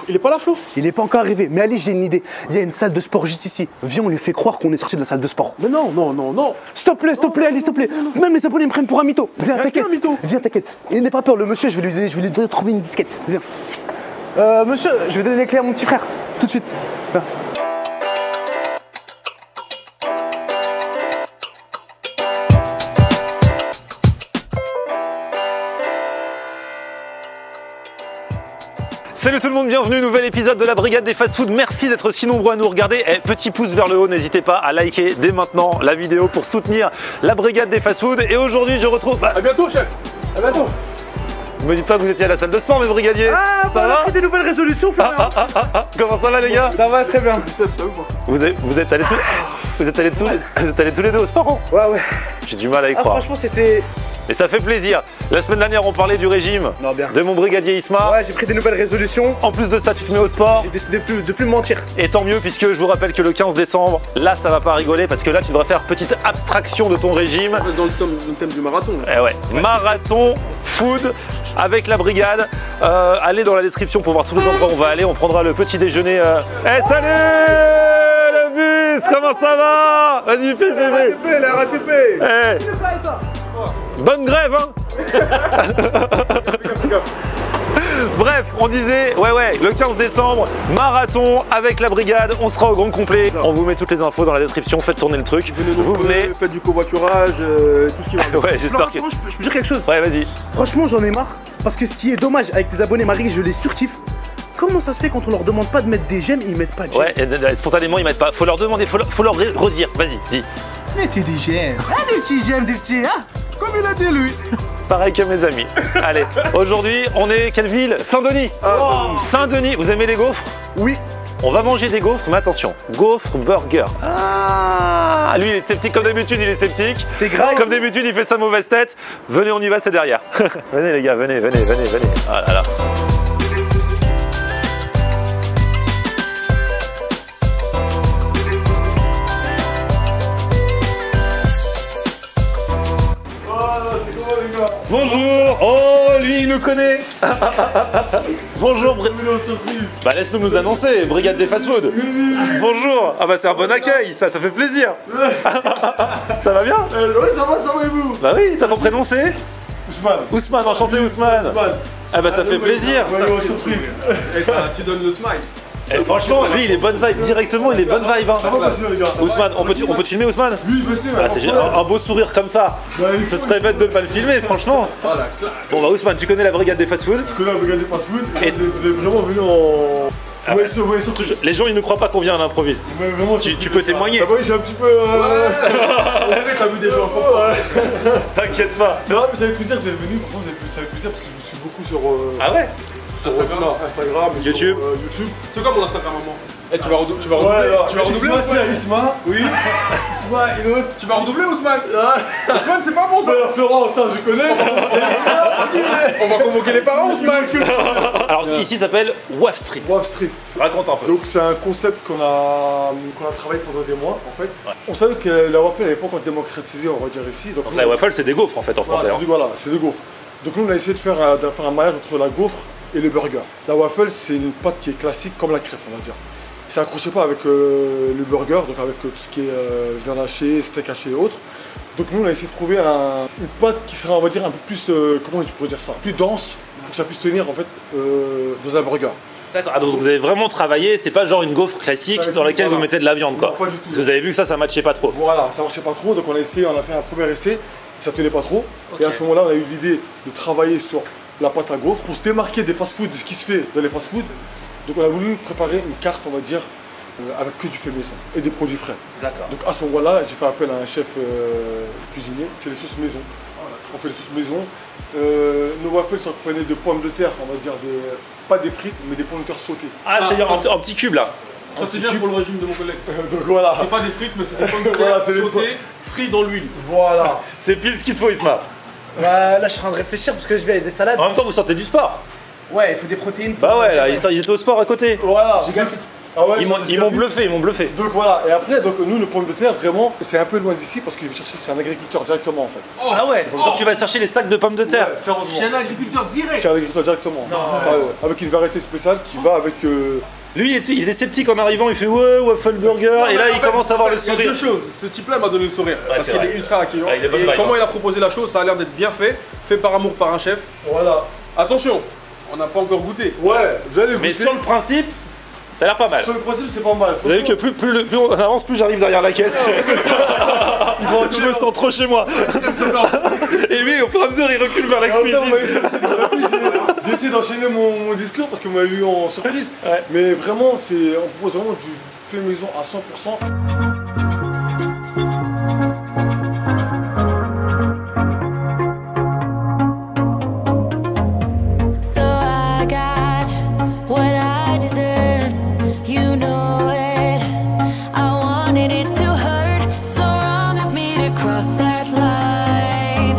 Il est pas là, Flo? Il est pas encore arrivé. Mais allez, j'ai une idée. Il y a une salle de sport juste ici. Viens, on lui fait croire qu'on est sorti de la salle de sport. Mais non, non, non, non. S'il te plaît, Ali, s'il te plaît. Même les abonnés me prennent pour un mytho. Viens, t'inquiète. Viens, t'inquiète. Il n'est pas peur, le monsieur, je vais lui trouver une disquette. Viens. Monsieur, je vais donner les clés à mon petit frère. Tout de suite. Viens. Salut tout le monde, bienvenue, nouvel épisode de la Brigade des Fast Food. Merci d'être si nombreux à nous regarder. Petit pouce vers le haut, n'hésitez pas à liker dès maintenant la vidéo pour soutenir la Brigade des Fast Food. Et aujourd'hui, je retrouve... À bientôt, chef. À bientôt. Vous me dites pas que vous étiez à la salle de sport, mes brigadiers? Ah, ça va? Des nouvelles résolutions, Fabien. Comment ça va, les gars? Ça va très bien. Vous êtes allés tous les deux au sport, hein? Ouais. J'ai du mal à y croire. Franchement, c'était... Mais ça fait plaisir. La semaine dernière, on parlait du régime de mon brigadier Isma. Ouais, j'ai pris des nouvelles résolutions. En plus de ça, tu te mets au sport. J'ai décidé de plus mentir. Et tant mieux, puisque je vous rappelle que le 15 décembre, là, ça va pas rigoler, parce que là, tu devras faire petite abstraction de ton régime. Dans le thème du marathon. Eh ouais, marathon, food, avec la brigade. Allez dans la description pour voir tous les endroits où on va aller. On prendra le petit déjeuner. Eh, salut le bus, comment ça va? Vas-y, fais. RATP, la RATP. Bonne grève, hein. Bref, on disait, ouais, le 15 décembre, marathon avec la brigade, on sera au grand complet. On vous met toutes les infos dans la description, faites tourner le truc. Vous venez. Faites du covoiturage, tout ce qui va. Ouais, j'espère que... Je peux dire quelque chose? Ouais, vas-y. Franchement, j'en ai marre. Parce que ce qui est dommage avec tes abonnés, Marie, je les surkiffe. Comment ça se fait quand on leur demande pas de mettre des j'aime, ils mettent pas de j'aime? Ouais, spontanément, ils mettent pas. Faut leur demander, faut leur redire. Vas-y, dis. Mettez des j'aime. Ah, des petits j'aime, des petits, hein? Comme il a dit lui. Pareil que mes amis. Allez, aujourd'hui, on est quelle ville? Saint-Denis. Saint-Denis, vous aimez les gaufres? Oui. On va manger des gaufres, mais attention, gaufres burger. Ah, lui, il est sceptique comme d'habitude, il est sceptique. C'est grave. Comme d'habitude, il fait sa mauvaise tête. Venez, on y va, c'est derrière. Venez les gars, venez. Ah là là. Bonjour. Oh, lui, il nous connaît. Bonjour. Bah, laisse-nous nous annoncer, Brigade des Fast Food. Bonjour. Ah bah, c'est un bon accueil, ça fait plaisir. Ça va bien? Ouais, ça va et vous? Bah oui, t'as ton prénom, c'est Ousmane. Ousmane, enchanté Ousmane. Ah bah, ça fait plaisir. Surprise. Tu donnes le smile. Et franchement, lui, il est bonne vibe, directement, il est bonne vibe. Hein. Ça va passer, les gars. Ousmane, on peut te filmer, Ousmane? Oui, monsieur. Ah, c'est un beau sourire comme ça. Ce serait bête de pas le filmer, franchement. Oh la classe. Bon bah Ousmane, tu connais la Brigade des Fast Food? Je connais la Brigade des Fast Food. Et- Vous êtes vraiment venu en... Ouais, surtout. Les gens, ils ne croient pas qu'on vient à l'improviste. Mais vraiment, Tu peux témoigner. Ah bah oui, j'ai un petit peu... T'as vu des gens encore. T'inquiète pas. Non, mais ça fait plaisir que vous êtes venu. Franchement, ça fait plaisir parce que je vous suis beaucoup sur... Ah ouais? Sur Instagram, et YouTube. sur YouTube. C'est quoi mon Instagram, maman? Eh, tu vas redoubler. Tu vas redoubler Ousmane? Isma. Oui. Isma, et l'autre. Tu vas redoubler, Ousmane? Ousmane, c'est pas bon ça! Florent, ça je connais. On va convoquer les parents, Ousmane! Alors ici, ça s'appelle Waf Street. Waf Street. Raconte un peu. Donc c'est un concept qu'on a travaillé pendant des mois en fait. Ouais. On savait que la waffle n'avait pas encore démocratisé, on va dire ici. Donc la waffle, c'est des gaufres en fait en français. Voilà, c'est des gaufres. Donc nous on a essayé de faire un mariage entre la gaufre et le burger. La waffle c'est une pâte qui est classique comme la crêpe on va dire. Ça n'accrochait pas avec le burger, donc avec tout ce qui est viande hachée, steak haché et autres. Donc nous on a essayé de trouver une pâte qui serait on va dire un peu plus, comment je pourrais dire ça, plus dense pour que ça puisse tenir en fait dans un burger. D'accord, ah, donc vous avez vraiment travaillé, c'est pas genre une gaufre classique dans laquelle vous mettez de la viande quoi. Non, pas du tout. Parce que vous avez vu que ça matchait pas trop. Voilà, ça marchait pas trop, donc on a fait un premier essai, ça tenait pas trop. Okay. Et à ce moment-là on a eu l'idée de travailler sur la pâte à gaufre pour se démarquer des fast-food, de ce qui se fait dans les fast-food. Donc on a voulu préparer une carte, on va dire, avec que du fait maison et des produits frais. D'accord. Donc à ce moment-là, j'ai fait appel à un chef cuisinier, c'est les sauces maison. On fait les sauces maison. Nos waffles sont accompagnés de pommes de terre, on va dire, pas des frites, mais des pommes de terre sautées. Ah, c'est-à-dire en petits cubes là. Ça c'est bien pour le régime de mon collègue. Donc voilà. C'est pas des frites, mais c'est des pommes de terre sautées, frites dans l'huile. Voilà. C'est pile ce qu'il faut, Isma. Là, je suis en train de réfléchir parce que je vais avec des salades. En même temps, vous sortez du sport. Ouais, il faut des protéines. Bah ouais, là, ils étaient au sport à côté. Voilà. Ah ouais, Ils m'ont bluffé. Donc voilà, et après, donc, nous, le pommes de terre, vraiment, c'est un peu loin d'ici parce qu'il veut chercher, c'est un agriculteur directement en fait. Ah ouais, donc tu vas chercher les sacs de pommes de terre. Ouais, sérieusement. J'ai un agriculteur direct. C'est un agriculteur directement. Ça, ouais. Avec une variété spéciale qui va avec. Lui, il était sceptique en arrivant, il fait ouais, waffle burger, et là il commence à avoir le Il y a sourire. deux choses. Ce type-là m'a donné le sourire. Ouais, parce c'est qu'il vrai. est ultra accueillant. Ouais, il est bonne Et vibe, comment hein. il a proposé la chose, ça a l'air d'être bien fait par amour par un chef. Voilà. Attention, on n'a pas encore goûté. Ouais, vous allez Mais goûter. sur le principe, ça a l'air pas mal. Sur le principe, c'est pas mal. Vous avez vu que plus on avance, plus j'arrive derrière la caisse. Je me sens trop chez moi. Et lui, au fur et à mesure, il recule vers la cuisine. J'ai essayé d'enchaîner mon discours parce que vous m'avez eu en surprise. Ouais. Mais vraiment, on propose vraiment du fait maison à 100%. So I got what I deserved, you know it. I wanted it to hurt, so wrong of me to cross that line.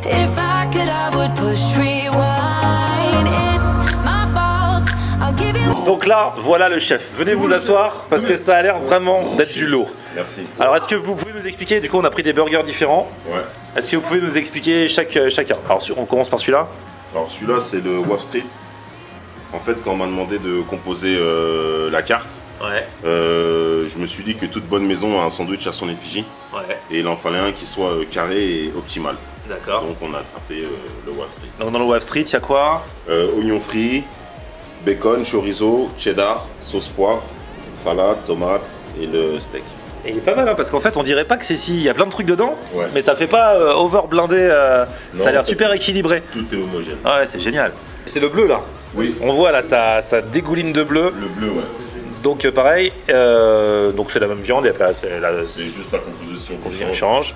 If I could, I would push rewind. It's my fault, I'll give you. Donc là, voilà le chef. Venez vous asseoir parce que ça a l'air vraiment d'être du lourd. Merci. Alors, est-ce que vous pouvez nous expliquer, du coup, on a pris des burgers différents. Ouais. Est-ce que vous pouvez nous expliquer chacun? Alors, on commence par celui-là. Alors celui-là c'est le Wall Street. En fait quand on m'a demandé de composer la carte, Ouais. je me suis dit que toute bonne maison a un sandwich à son effigie. Ouais. Et il en fallait un qui soit carré et optimal. D'accord. Donc on a attrapé le Wall Street. Donc dans le Wall Street, il y a quoi? Oignons frits, bacon, chorizo, cheddar, sauce poivre, salade, tomate et le steak. Et il est pas mal, hein, parce qu'en fait, on dirait pas que c'est si. Il y a plein de trucs dedans, Ouais. mais ça fait pas over blindé. Non, ça a l'air en fait, super équilibré. Tout est homogène. Ah ouais, c'est génial. C'est le bleu là. Oui. On voit là, ça dégouline de bleu. Le bleu, ouais. Donc pareil, donc c'est la même viande, et après c'est C'est juste la composition qu'on on change.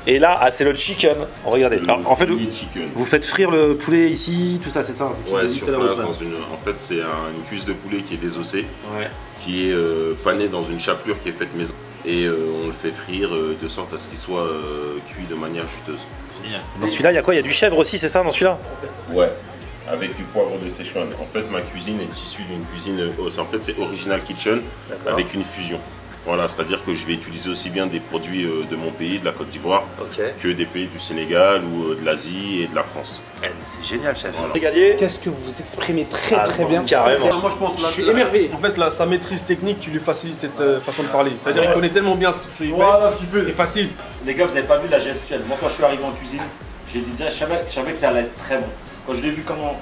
Et là, c'est le chicken. Regardez. Alors, en fait, mini chicken. vous faites frire le poulet ici, tout ça, c'est ça? Ouais, sur place, en fait, c'est une cuisse de poulet qui est désossée, Ouais. qui est panée dans une chapelure qui est faite maison. Et on le fait frire de sorte à ce qu'il soit cuit de manière juteuse. Dans celui-là, il y a quoi? Il y a du chèvre aussi, c'est ça, dans celui-là? Ouais, avec du poivre de Szechuan. En fait, ma cuisine est issue d'une cuisine, c'est Original Kitchen, avec une fusion. Voilà, c'est-à-dire que je vais utiliser aussi bien des produits de mon pays, de la Côte d'Ivoire, que des pays du Sénégal ou de l'Asie et de la France. Eh, mais c'est génial, chef. Voilà. Brigadier. Qu'est-ce que vous exprimez très bien. Carrément. Moi je pense Je suis émerveillé. En fait, sa maîtrise technique qui lui facilite cette façon de parler. C'est-à-dire qu'il connaît tellement bien ce que tu fais. Voilà ce qu'il fait. C'est facile. Les gars, vous n'avez pas vu la gestuelle. Moi, quand je suis arrivé en cuisine, j'ai dit, je savais que ça allait être très bon. Quand je l'ai vu comment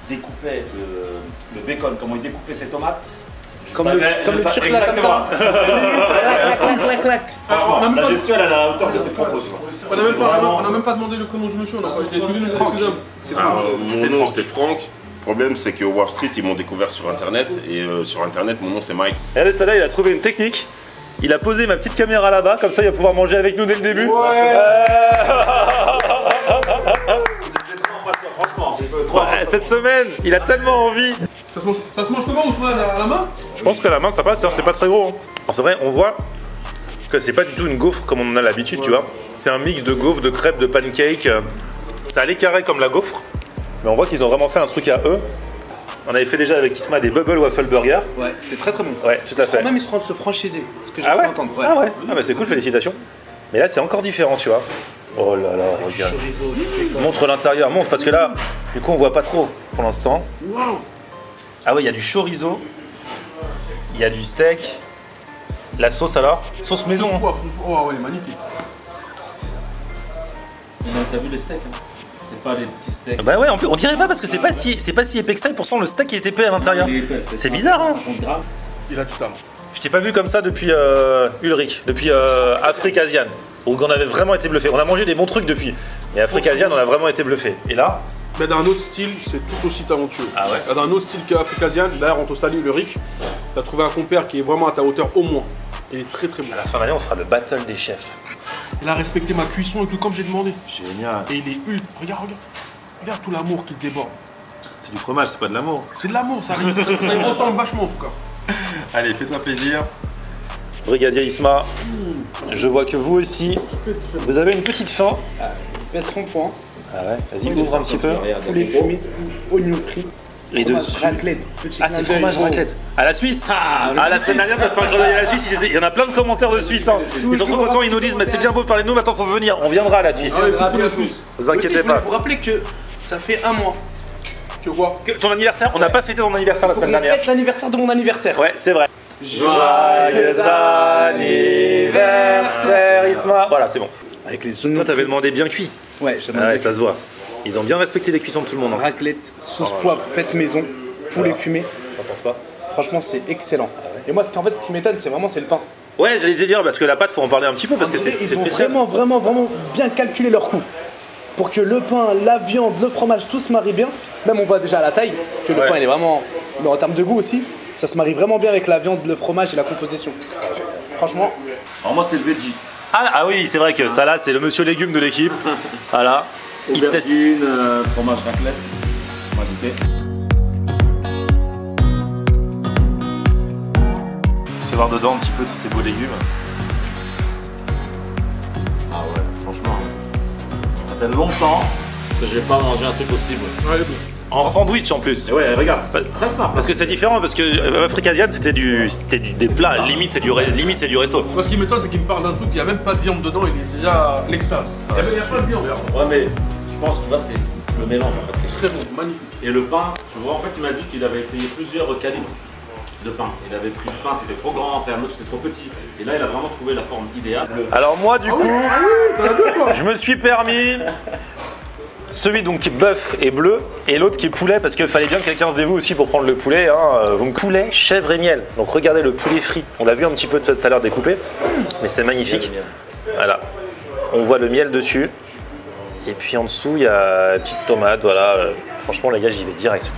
il découpait le bacon, comment il découpait ses tomates, Comme le turc là, comme ça. Clac, clac. Franchement, on a même la pas- gestuelle, elle est à la hauteur de ses propos. tu vois. On n'a même pas demandé le comment je me suis. On a fait des C'est Alors, Franck. mon nom c'est Franck. Le problème c'est que Wall Street ils m'ont découvert sur internet et sur internet mon nom c'est Mike. Regardez, celle-là, il a trouvé une technique. Il a posé ma petite caméra là-bas, comme ça il va pouvoir manger avec nous dès le début. Ouais, cette semaine, il a tellement envie. Ça se mange comment on se met à la main? Je pense que la main ça passe, hein, c'est pas très gros. Hein. Alors, c'est vrai, on voit que c'est pas du tout une gaufre comme on en a l'habitude, tu vois. C'est un mix de gaufre, de crêpes, de pancakes. Ça allait carré comme la gaufre, mais on voit qu'ils ont vraiment fait un truc à eux. On avait fait déjà avec Isma des Bubble Waffle Burger. Ouais, c'est très bon. Ouais, tout à fait. Même ils seront de se franchiser, ce que j'ai Ah pu ouais, entendre. Ah ouais. Ah bah c'est cool, félicitations. Mais là c'est encore différent, tu vois. Oh là là, regarde. Chorizo, du bacon. Montre l'intérieur, montre, parce que là, du coup on voit pas trop pour l'instant. Ah ouais, il y a du chorizo, il y a du steak, la sauce alors, sauce maison. Hein. Oh ouais, elle est magnifique. T'as vu le steak hein? C'est pas les petits steaks. Bah ouais, on dirait pas parce que c'est pas si épais que ça, et pourtant le steak il est épais à l'intérieur. C'est bizarre, hein. 50 grammes. Il a du talent. Je t'ai pas vu comme ça depuis Ulrich, depuis Afrique Asian, où on avait vraiment été bluffé. On a mangé des bons trucs depuis, mais Afrique Asian on a vraiment été bluffé. Et là, Mais dans un autre style, c'est tout aussi talentueux. Ah ouais. Dans un autre style qu'Afrique Asian, d'ailleurs on te salue le Rick, t'as trouvé un compère qui est vraiment à ta hauteur au moins. Il est très bon. à la fin de l'année on fera le battle des chefs. Il a respecté ma cuisson et tout comme j'ai demandé. Génial. Et il est ultra. Regarde. Regarde tout l'amour qui déborde. C'est du fromage, c'est pas de l'amour. C'est de l'amour, ça y ressemble vachement en tout cas. Allez, fais-toi plaisir. Brigadier Isma, je vois que vous aussi, vous avez une petite faim. Pèse son point. Ah ouais, vas-y, ouvre un petit peu. Poulet fumé, oignons frits. Et Fromage dessus. raclette. Petit Ah, c'est clin d'œil, fromage gros. raclette. À la Suisse. La semaine dernière, ça fait un clin d'œil à la Suisse. Il y en a plein de commentaires de Suisse. Hein. Ils sont trop contents, ils nous disent, mais c'est bien beau de parler de nous, maintenant faut venir. On viendra à la Suisse. Vous inquiétez pas. Vous rappelez que ça fait un mois. Que quoi? Ton anniversaire, on n'a pas fêté ton anniversaire la semaine dernière. Fête l'anniversaire de mon anniversaire. Ouais, c'est vrai. Joyeux anniversaire, Isma. Voilà, c'est bon. Avec les Toi, t'avais demandé bien cuit. Ouais, j'ai Ah ouais, ça se voit. Ils ont bien respecté les cuissons de tout le monde. Hein. Raclette, sauce poivre, faite maison, poulet fumé. T'en penses pas? Franchement, c'est excellent. Et moi, ce qui m'étonne, c'est vraiment le pain. Ouais, j'allais te dire, parce que la pâte, faut en parler un petit peu, parce que c'est Ils ont spécial. vraiment bien calculé leur coût. Pour que le pain, la viande, le fromage, tout se marie bien. Même on voit déjà à la taille que le pain il est vraiment. Mais en termes de goût aussi, ça se marie vraiment bien avec la viande, le fromage et la composition. Franchement. Alors moi c'est le veggie. Ah oui, c'est vrai que ça là, c'est le monsieur légume de l'équipe. Voilà. Il teste. Aubergine, fromage raclette. On va goûter. Fais voir dedans un petit peu tous ces beaux légumes. Ah ouais, franchement. Ça fait longtemps que j'ai pas mangé un truc aussi bon. En sandwich en plus. Et ouais, regarde, c'est très simple. Parce que c'est différent, parce que Afrique Asiate c'était des plats, limite c'est du resto. Moi, ce qui m'étonne, c'est qu'il me parle d'un truc, il n'y a même pas de viande dedans, il est déjà l'expérience. Il n'y a pas de viande. Ouais, mais je pense que tu vois, c'est le mélange en fait. Très bon, magnifique. Et le pain, tu vois, en fait, il m'a dit qu'il avait essayé plusieurs calibres de pain. Il avait pris du pain, c'était trop grand, un autre c'était trop petit. Et là, il a vraiment trouvé la forme idéale. Alors moi du coup, je me suis permis celui donc qui est bœuf et bleu et l'autre qui est poulet parce qu'il fallait bien que quelqu'un se dévoue aussi pour prendre le poulet. Hein. Donc poulet, chèvre et miel. Donc regardez le poulet frit. On l'a vu un petit peu tout à l'heure découpé, mais c'est magnifique. Voilà, on voit le miel dessus. Et puis en dessous il y a une petite tomate. Voilà, franchement les gars j'y vais direct.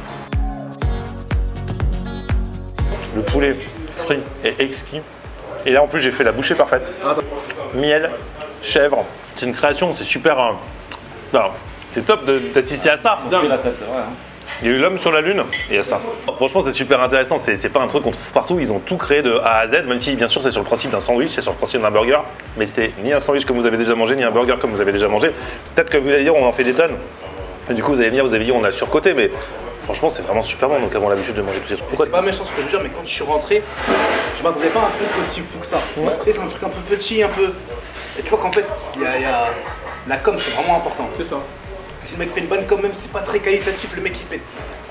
Le poulet frit est exquis. Et là en plus j'ai fait la bouchée parfaite. Miel, chèvre, c'est une création, c'est super. Non, c'est top d'assister à ça. La tête, c'est vrai. Hein. Il y a eu l'homme sur la lune et il y a ça. Franchement c'est super intéressant, c'est pas un truc qu'on trouve partout, ils ont tout créé de A à Z, même si bien sûr c'est sur le principe d'un sandwich, c'est sur le principe d'un burger, mais c'est ni un sandwich comme vous avez déjà mangé, ni un burger comme vous avez déjà mangé. Peut-être que vous allez dire on en fait des tonnes, et du coup vous allez venir, vous allez dire on a surcoté, mais franchement c'est vraiment super bon, donc avons l'habitude de manger tous ces trucs. C'est pas méchant ce que je veux dire, mais quand je suis rentré, je m'attendais pas à un truc aussi fou que ça. Et c'est un truc un peu petit, un peu. Et tu vois qu'en fait, il y a la com, c'est vraiment important. C'est ça. Si le mec fait une bonne com, même si c'est pas très qualitatif, le mec il pète.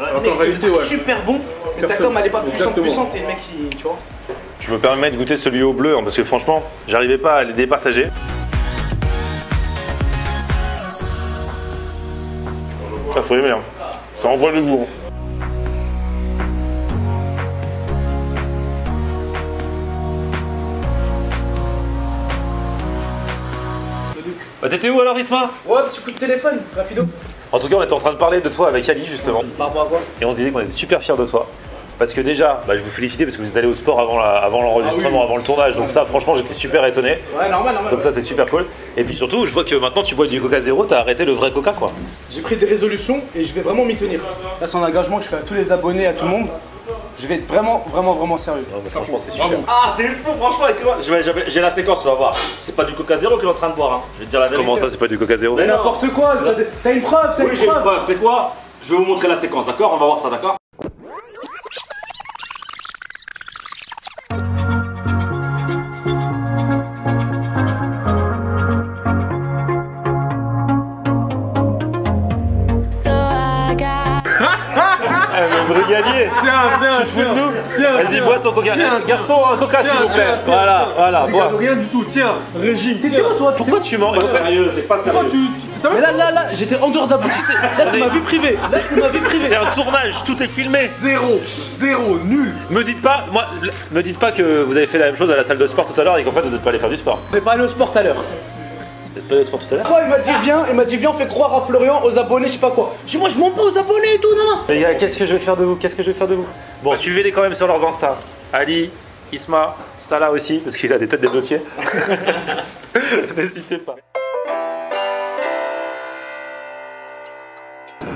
Alors, le Alors mec qu'en réalité, il fait ouais. super bon, mais sa Personne. com elle est pas Exactement. puissante et le mec il. Tu vois. Je me permets de goûter celui au bleu, hein, parce que franchement j'arrivais pas à les départager. Ça faut aimer, hein. Ça envoie le goût. Hein. Bah, t'étais où alors Isma? Ouais, petit coup de téléphone, rapido. En tout cas on était en train de parler de toi avec Ali justement. Par rapport à quoi? Et on se disait qu'on était super fiers de toi. Parce que déjà, bah, je vous félicitais parce que vous êtes allé au sport avant l'enregistrement, avant le tournage. Donc ça franchement j'étais super étonné. Ouais, normal. Donc ça c'est super cool. Et puis surtout je vois que maintenant tu bois du Coca Zéro, t'as arrêté le vrai Coca quoi. J'ai pris des résolutions et je vais vraiment m'y tenir. Là, c'est un engagement que je fais à tous les abonnés, à tout le monde. Je vais être vraiment sérieux. Non, mais franchement c'est super. Bravo. Ah, t'es fou, franchement, avec moi. J'ai la séquence, tu vas voir. C'est pas du Coca Zéro qu'il est en train de boire. Hein. Je vais te dire la vérité. Comment ça c'est pas du Coca Zéro? Mais non. N'importe quoi, t'as une preuve, Oui, j'ai une preuve. C'est quoi? Je vais vous montrer la séquence, d'accord? On va voir ça, d'accord? So I got Le brigadier. Tiens, Tu te fous de nous? tiens, Vas-y bois ton Coca. Garçon un Coca s'il vous plaît. Voilà, bois. Rien du tout, tiens, régime. T'étais où toi? Pourquoi tu mens? Pas sérieux, t'es pas sérieux. Mais là, j'étais en dehors d'abouti. Là, c'est ma vie privée. Là, c'est ma vie privée. C'est un tournage, tout est filmé. Zéro, nul. Me dites pas que vous avez fait la même chose à la salle de sport tout à l'heure et qu'en fait vous n'êtes pas allé faire du sport. On est pas allé au sport tout à l'heure. Vous n'êtes pas allé au sport tout à l'heure? Quoi, il m'a dit viens, on fait croire à Florian, aux abonnés, je sais pas quoi. Je dis moi je mens pas aux abonnés et tout, non. Les gars, qu'est-ce que je vais faire de vous? Bon, suivez-les quand même sur leurs Insta. Ali, Isma, Salah aussi, parce qu'il a des têtes des dossiers. N'hésitez pas.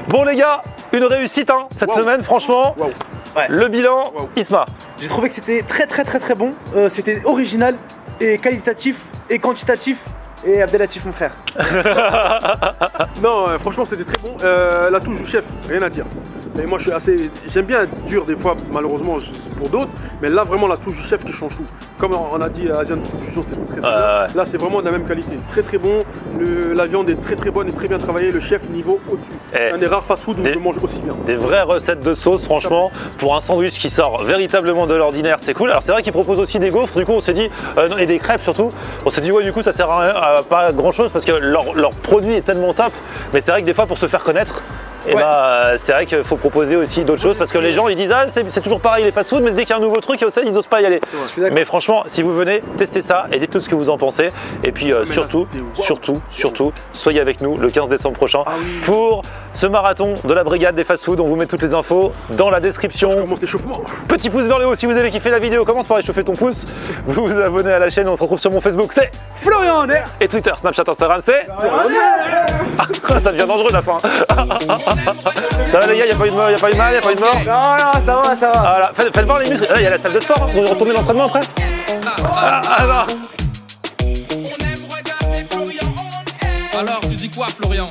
Bon les gars, une réussite hein, cette semaine, franchement. Wow. Ouais. Le bilan, Isma. J'ai trouvé que c'était très bon. C'était original et qualitatif et quantitatif. Et Abdelatif mon frère. Non, franchement, c'était très bon. La touche du chef, rien à dire. Mais moi, j'aime bien être dur des fois, malheureusement pour d'autres. Mais là, vraiment, la touche du chef qui change tout. Comme on a dit à Asian Fusion, c'était très bien. Là, c'est vraiment de la même qualité. Très très bon. La viande est très bonne et très bien travaillée. Le chef, niveau au-dessus. Un des rares fast-food où je mange aussi bien. Des vraies recettes de sauce, franchement, pour un sandwich qui sort véritablement de l'ordinaire, c'est cool. Alors, c'est vrai qu'ils proposent aussi des gaufres, du coup, on s'est dit, et des crêpes surtout. On s'est dit, ouais, du coup, ça sert à pas grand-chose parce que leur produit est tellement top. Mais c'est vrai que des fois, pour se faire connaître, et c'est vrai qu'il faut proposer aussi d'autres choses parce que les gens ils disent c'est toujours pareil les fast-food, mais dès qu'il y a un nouveau truc ils osent pas y aller. Mais franchement, si vous venez, testez ça et dites tout ce que vous en pensez. Et puis surtout, soyez avec nous le 15 décembre prochain pour ce marathon de la brigade des fast-food. On vous met toutes les infos dans la description. Petit pouce vers le haut si vous avez kiffé la vidéo. Commence par réchauffer ton pouce. Vous vous abonnez à la chaîne. On se retrouve sur mon Facebook, c'est Florian Ander. Et Twitter, Snapchat, Instagram, c'est ça devient dangereux la fin. Ça va les gars, y'a pas eu de mort, y'a pas eu de mal, y'a pas eu de mort. Non, ça va. Voilà, faites voir les muscles. Là, il y a la salle de sport, hein. Vous retournez l'entraînement après. Alors. On aime regarder Florian. Alors, tu dis quoi, Florian?